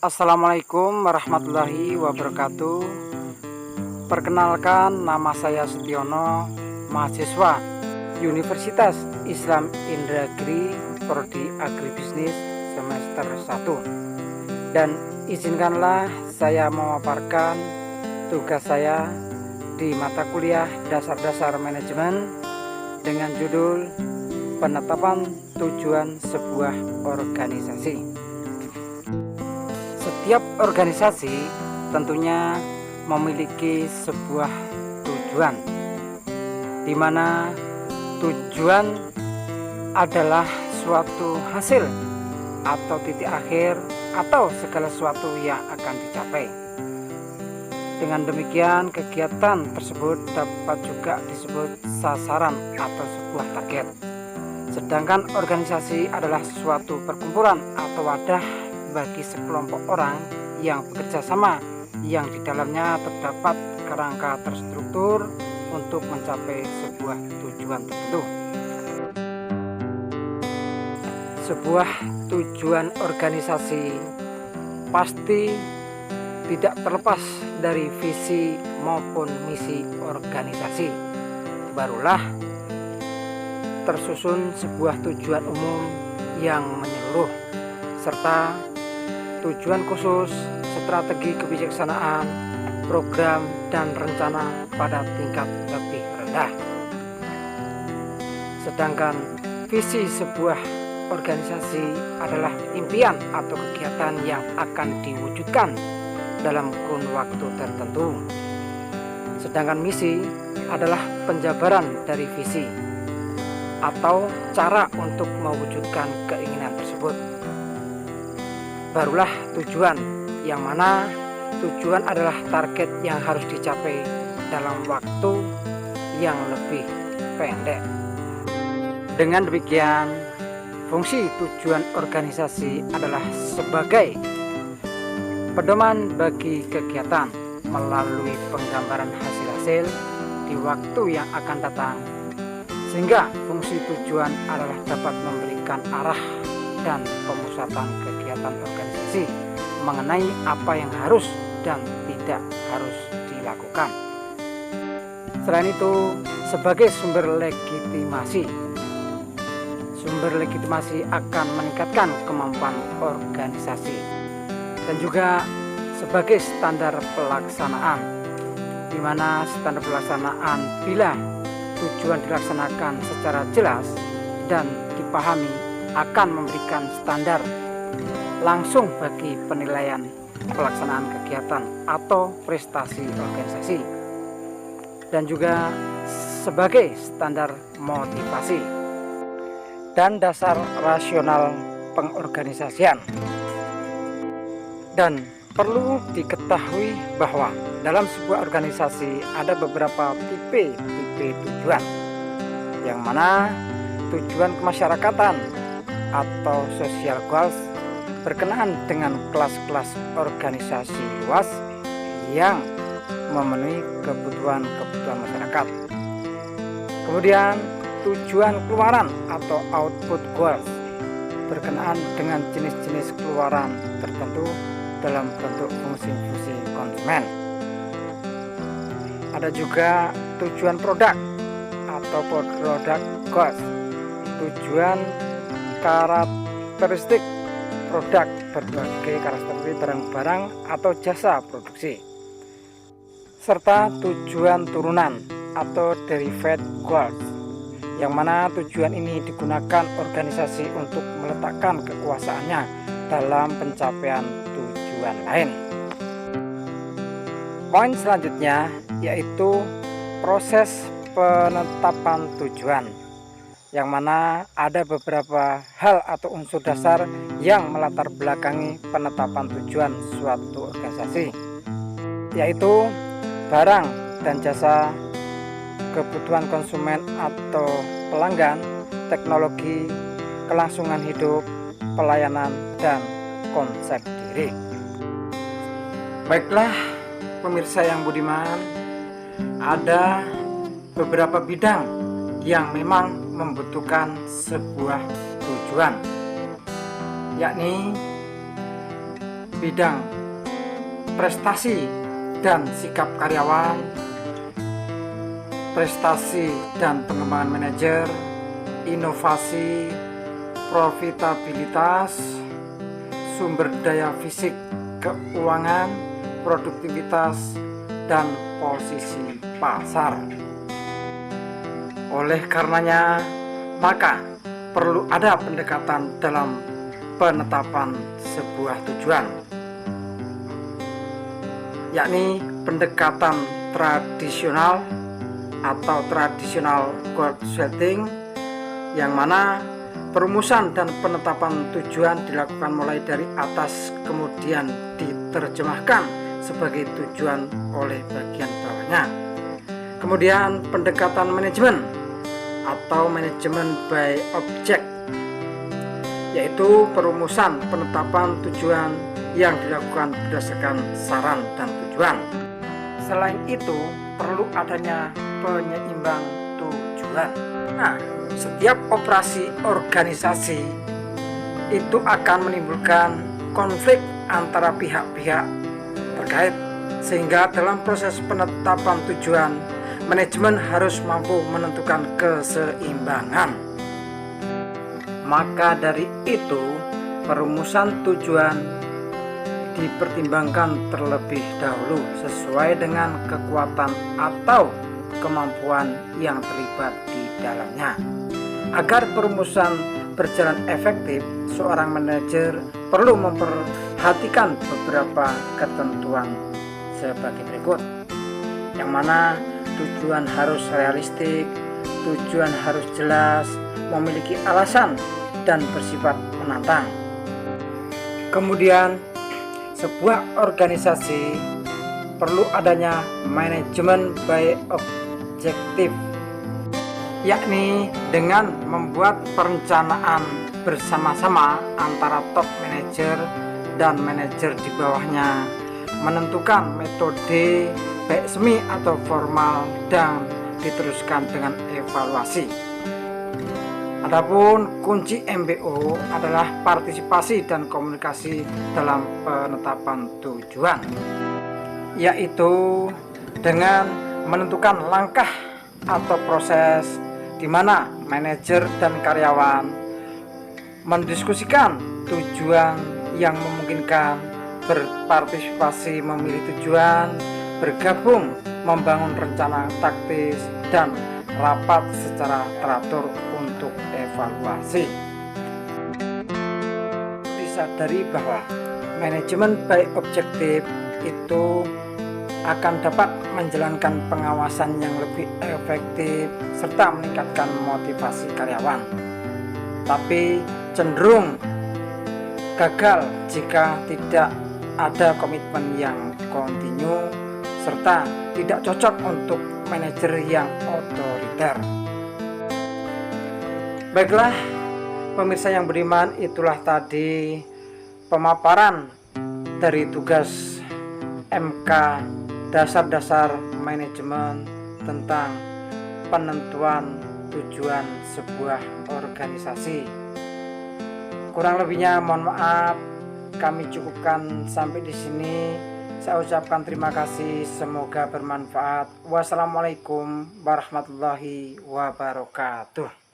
Assalamualaikum warahmatullahi wabarakatuh. Perkenalkan, nama saya Setiono, mahasiswa Universitas Islam Indragiri, Prodi Agribisnis semester 1. Dan izinkanlah saya memaparkan tugas saya di mata kuliah Dasar-Dasar Manajemen dengan judul Penetapan Tujuan Sebuah Organisasi. Setiap organisasi tentunya memiliki sebuah tujuan, di mana tujuan adalah suatu hasil atau titik akhir atau segala sesuatu yang akan dicapai. Dengan demikian, kegiatan tersebut dapat juga disebut sasaran atau sebuah target. Sedangkan organisasi adalah suatu perkumpulan atau wadah bagi sekelompok orang yang bekerja sama, yang di dalamnya terdapat kerangka terstruktur untuk mencapai sebuah tujuan tertentu. Sebuah tujuan organisasi pasti tidak terlepas dari visi maupun misi organisasi. Barulah tersusun sebuah tujuan umum yang menyeluruh, serta tujuan khusus, strategi kebijaksanaan, program, dan rencana pada tingkat lebih rendah. Sedangkan visi sebuah organisasi adalah impian atau kegiatan yang akan diwujudkan dalam kurun waktu tertentu. Sedangkan misi adalah penjabaran dari visi atau cara untuk mewujudkan keinginan tersebut. Barulah tujuan, yang mana tujuan adalah target yang harus dicapai dalam waktu yang lebih pendek. Dengan demikian, fungsi tujuan organisasi adalah sebagai pedoman bagi kegiatan melalui penggambaran hasil-hasil di waktu yang akan datang, sehingga fungsi tujuan adalah dapat memberikan arah dan pemusatan kegiatan organisasi mengenai apa yang harus dan tidak harus dilakukan. Selain itu, sebagai sumber legitimasi akan meningkatkan kemampuan organisasi, dan juga sebagai standar pelaksanaan, di mana standar pelaksanaan bila tujuan dilaksanakan secara jelas dan dipahami akan memberikan standar langsung bagi penilaian pelaksanaan kegiatan atau prestasi organisasi, dan juga sebagai standar motivasi dan dasar rasional pengorganisasian. Dan perlu diketahui bahwa dalam sebuah organisasi ada beberapa tipe tujuan, yang mana tujuan kemasyarakatan atau social goals berkenaan dengan kelas-kelas organisasi luas yang memenuhi kebutuhan masyarakat. Kemudian tujuan keluaran atau output goals berkenaan dengan jenis-jenis keluaran tertentu dalam bentuk fungsi-fungsi konsumen. Ada juga tujuan produk atau product goals, tujuan karakteristik produk, berbagai karakteristik barang-barang atau jasa produksi, serta tujuan turunan atau derived goals, yang mana tujuan ini digunakan organisasi untuk meletakkan kekuasaannya dalam pencapaian tujuan lain. Poin selanjutnya yaitu proses penetapan tujuan, yang mana ada beberapa hal atau unsur dasar yang melatar belakangi penetapan tujuan suatu organisasi, yaitu barang dan jasa, kebutuhan konsumen atau pelanggan, teknologi, kelangsungan hidup, pelayanan, dan konsep diri. Baiklah pemirsa yang budiman, ada beberapa bidang yang memang membutuhkan sebuah tujuan, yakni bidang prestasi dan sikap karyawan, prestasi dan pengembangan manajer, inovasi, profitabilitas, sumber daya fisik, keuangan, produktivitas, dan posisi pasar. Oleh karenanya, maka perlu ada pendekatan dalam penetapan sebuah tujuan, yakni pendekatan tradisional atau traditional goal setting, yang mana perumusan dan penetapan tujuan dilakukan mulai dari atas kemudian diterjemahkan sebagai tujuan oleh bagian bawahnya. Kemudian pendekatan manajemen atau manajemen by object, yaitu perumusan penetapan tujuan yang dilakukan berdasarkan saran dan tujuan. Selain itu, perlu adanya penyeimbang tujuan. Nah, setiap operasi organisasi itu akan menimbulkan konflik antara pihak-pihak terkait, sehingga dalam proses penetapan tujuan, manajemen harus mampu menentukan keseimbangan. Maka dari itu, perumusan tujuan dipertimbangkan terlebih dahulu sesuai dengan kekuatan atau kemampuan yang terlibat di dalamnya. Agar perumusan berjalan efektif, seorang manajer perlu memperhatikan beberapa ketentuan sebagai berikut, yang mana tujuan harus realistik, tujuan harus jelas, memiliki alasan, dan bersifat menantang. Kemudian, sebuah organisasi perlu adanya manajemen by objektif, yakni dengan membuat perencanaan bersama-sama antara top manajer dan manajer di bawahnya, menentukan metode baik semi atau formal, dan diteruskan dengan evaluasi. Adapun kunci MBO adalah partisipasi dan komunikasi dalam penetapan tujuan, yaitu dengan menentukan langkah atau proses di mana manajer dan karyawan mendiskusikan tujuan yang memungkinkan, berpartisipasi memilih tujuan, bergabung membangun rencana taktis, dan rapat secara teratur untuk evaluasi. Disadari bahwa manajemen by objektif itu akan dapat menjalankan pengawasan yang lebih efektif serta meningkatkan motivasi karyawan, tapi cenderung gagal jika tidak ada komitmen yang kontinu serta tidak cocok untuk manajer yang otoriter. Baiklah pemirsa yang beriman, itulah tadi pemaparan dari tugas MK dasar-dasar manajemen tentang penentuan tujuan sebuah organisasi. Kurang lebihnya mohon maaf, kami cukupkan sampai di sini. Saya ucapkan terima kasih, semoga bermanfaat. Wassalamualaikum warahmatullahi wabarakatuh.